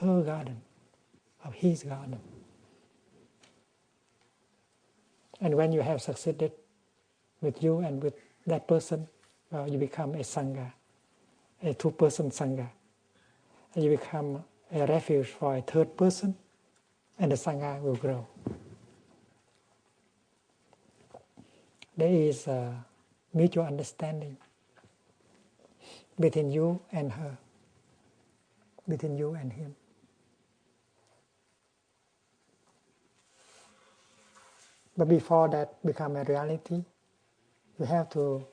her garden, of his garden. And when you have succeeded with you and with that person, you become a Sangha, a two-person Sangha. And you become a refuge for a third person, and the Sangha will grow. There is a mutual understanding between you and her, between you and him. But before that become a reality, you have to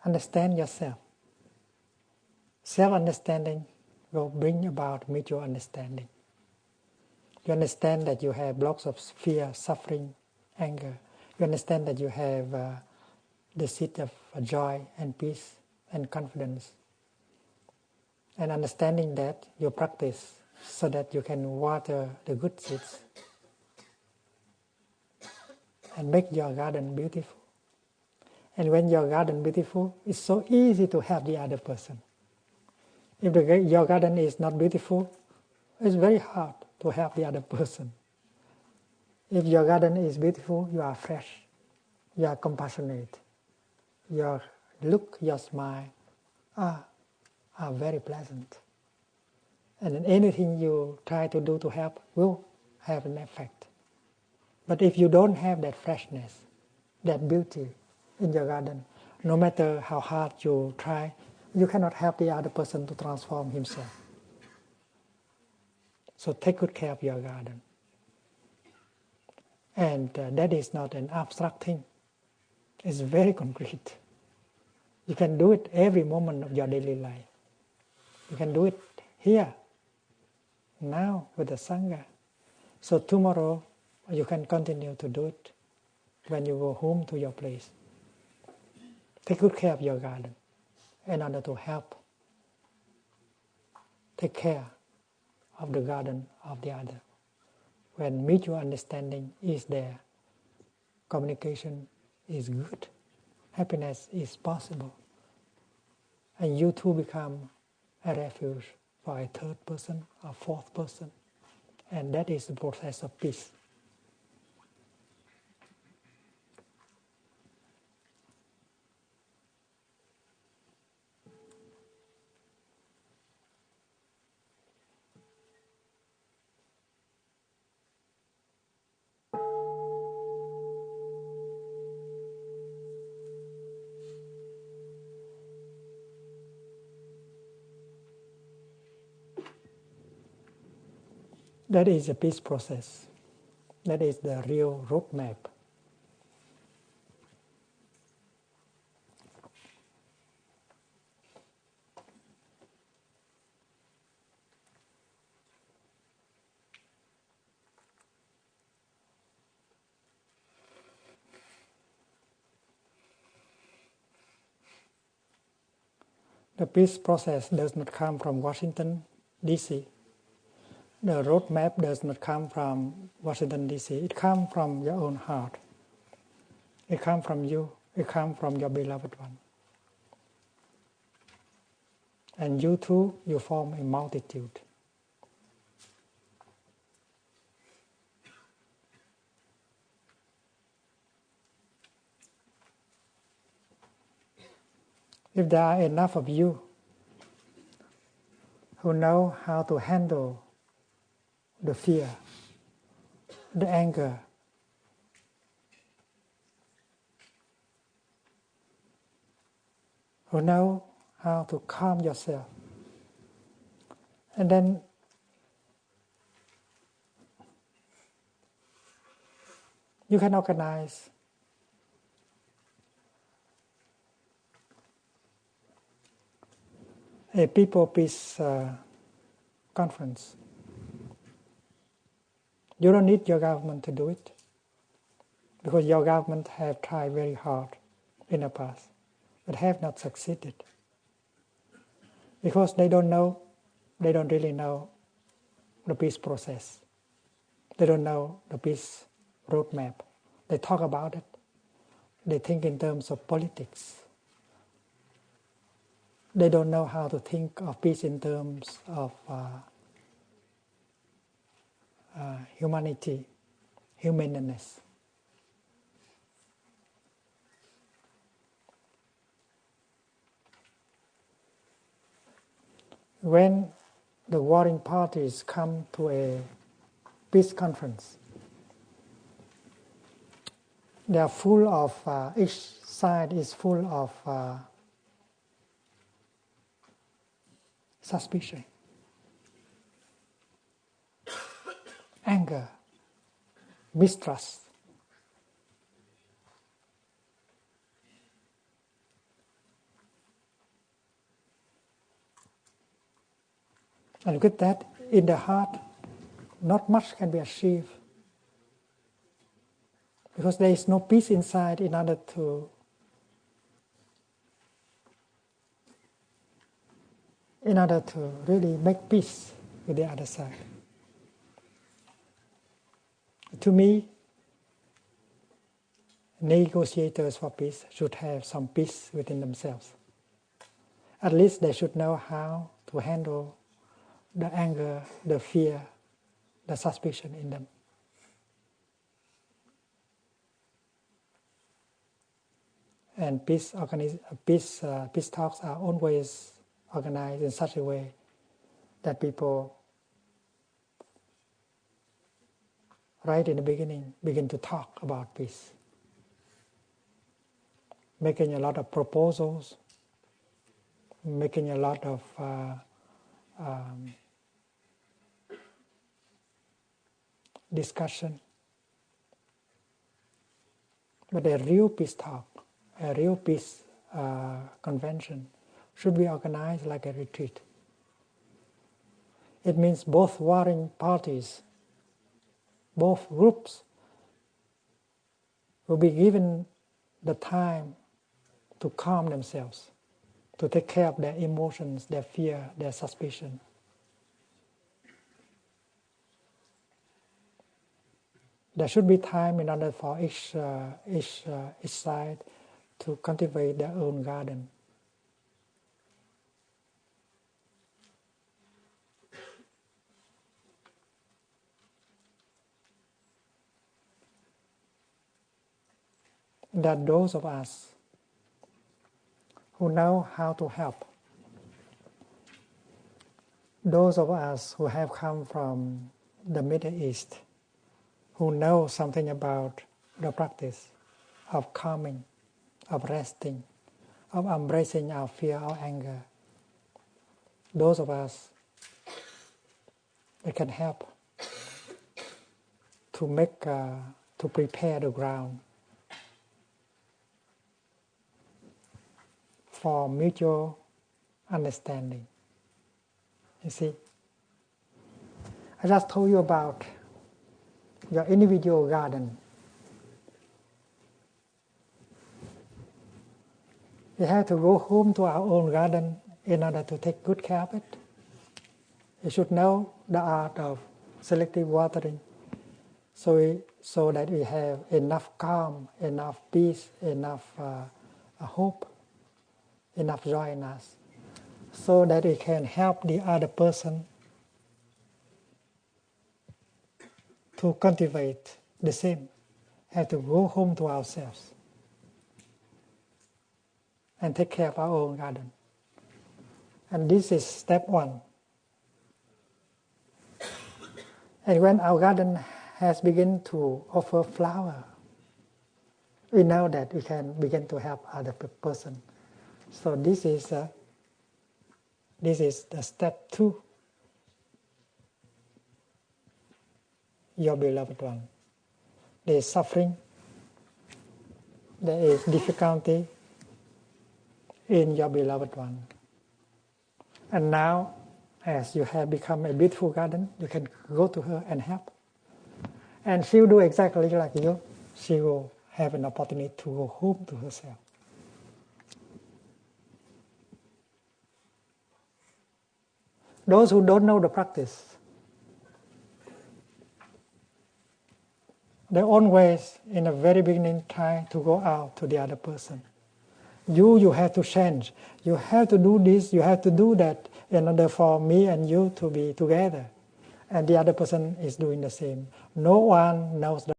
understand yourself. Self-understanding will bring about mutual understanding. You understand that you have blocks of fear, suffering, anger. You understand that you have the seed of joy and peace and confidence. And understanding that, you practice so that you can water the good seeds and make your garden beautiful. And when your garden beautiful, it's so easy to help the other person. If your garden is not beautiful, it's very hard to help the other person. If your garden is beautiful, you are fresh, you are compassionate, your look, your smile are very pleasant. And then anything you try to do to help will have an effect. But if you don't have that freshness, that beauty in your garden, no matter how hard you try, you cannot help the other person to transform himself. So take good care of your garden. And that is not an abstract thing. It's very concrete. You can do it every moment of your daily life. You can do it here, now, with the Sangha. So tomorrow, you can continue to do it when you go home to your place. Take good care of your garden in order to help take care of the garden of the other. When mutual understanding is there, communication is good, happiness is possible, and you too become a refuge for a third person or fourth person, and that is the process of peace. That is a peace process. That is the real roadmap. The peace process does not come from Washington, D.C. The roadmap does not come from Washington, D.C. It comes from your own heart. It comes from you. It comes from your beloved one. And you too, you form a multitude. If there are enough of you who know how to handle the fear, the anger, who know how to calm yourself, and then you can organize a people peace conference. You don't need your government to do it, because your government have tried very hard in the past, but have not succeeded. Because they don't really know the peace process. They don't know the peace roadmap. They talk about it. They think in terms of politics. They don't know how to think of peace in terms of humanity, humaneness. When the warring parties come to a peace conference, they are full of, each side is full of suspicion, anger, mistrust. And with that, in the heart, not much can be achieved, because there is no peace inside in order to really make peace with the other side. To me, negotiators for peace should have some peace within themselves. At least they should know how to handle the anger, the fear, the suspicion in them. And peace talks are always organized in such a way that people, right in the beginning, begin to talk about peace, making a lot of proposals, making a lot of discussion. But a real peace talk, a real peace convention should be organized like a retreat. It means both warring parties, both groups will be given the time to calm themselves, to take care of their emotions, their fear, their suspicion. There should be time in order for each side to cultivate their own garden. That those of us who know how to help, those of us who have come from the Middle East, who know something about the practice of calming, of resting, of embracing our fear, our anger, those of us that can help to prepare the ground for mutual understanding. You see, I just told you about your individual garden. We have to go home to our own garden in order to take good care of it. We should know the art of selective watering so that we have enough calm, enough peace, enough hope, enough joy in us, so that we can help the other person to cultivate the same. Have to go home to ourselves and take care of our own garden. And this is step one. And when our garden has begun to offer flower, we know that we can begin to help other person. So this is the step 2. Your beloved one. There is suffering, there is difficulty in your beloved one. And now, as you have become a beautiful garden, you can go to her and help. And she will do exactly like you. She will have an opportunity to go home to herself. Those who don't know the practice, they always, in the very beginning, try to go out to the other person. You have to change. You have to do this, you have to do that in order for me and you to be together. and the other person is doing the same. No one knows the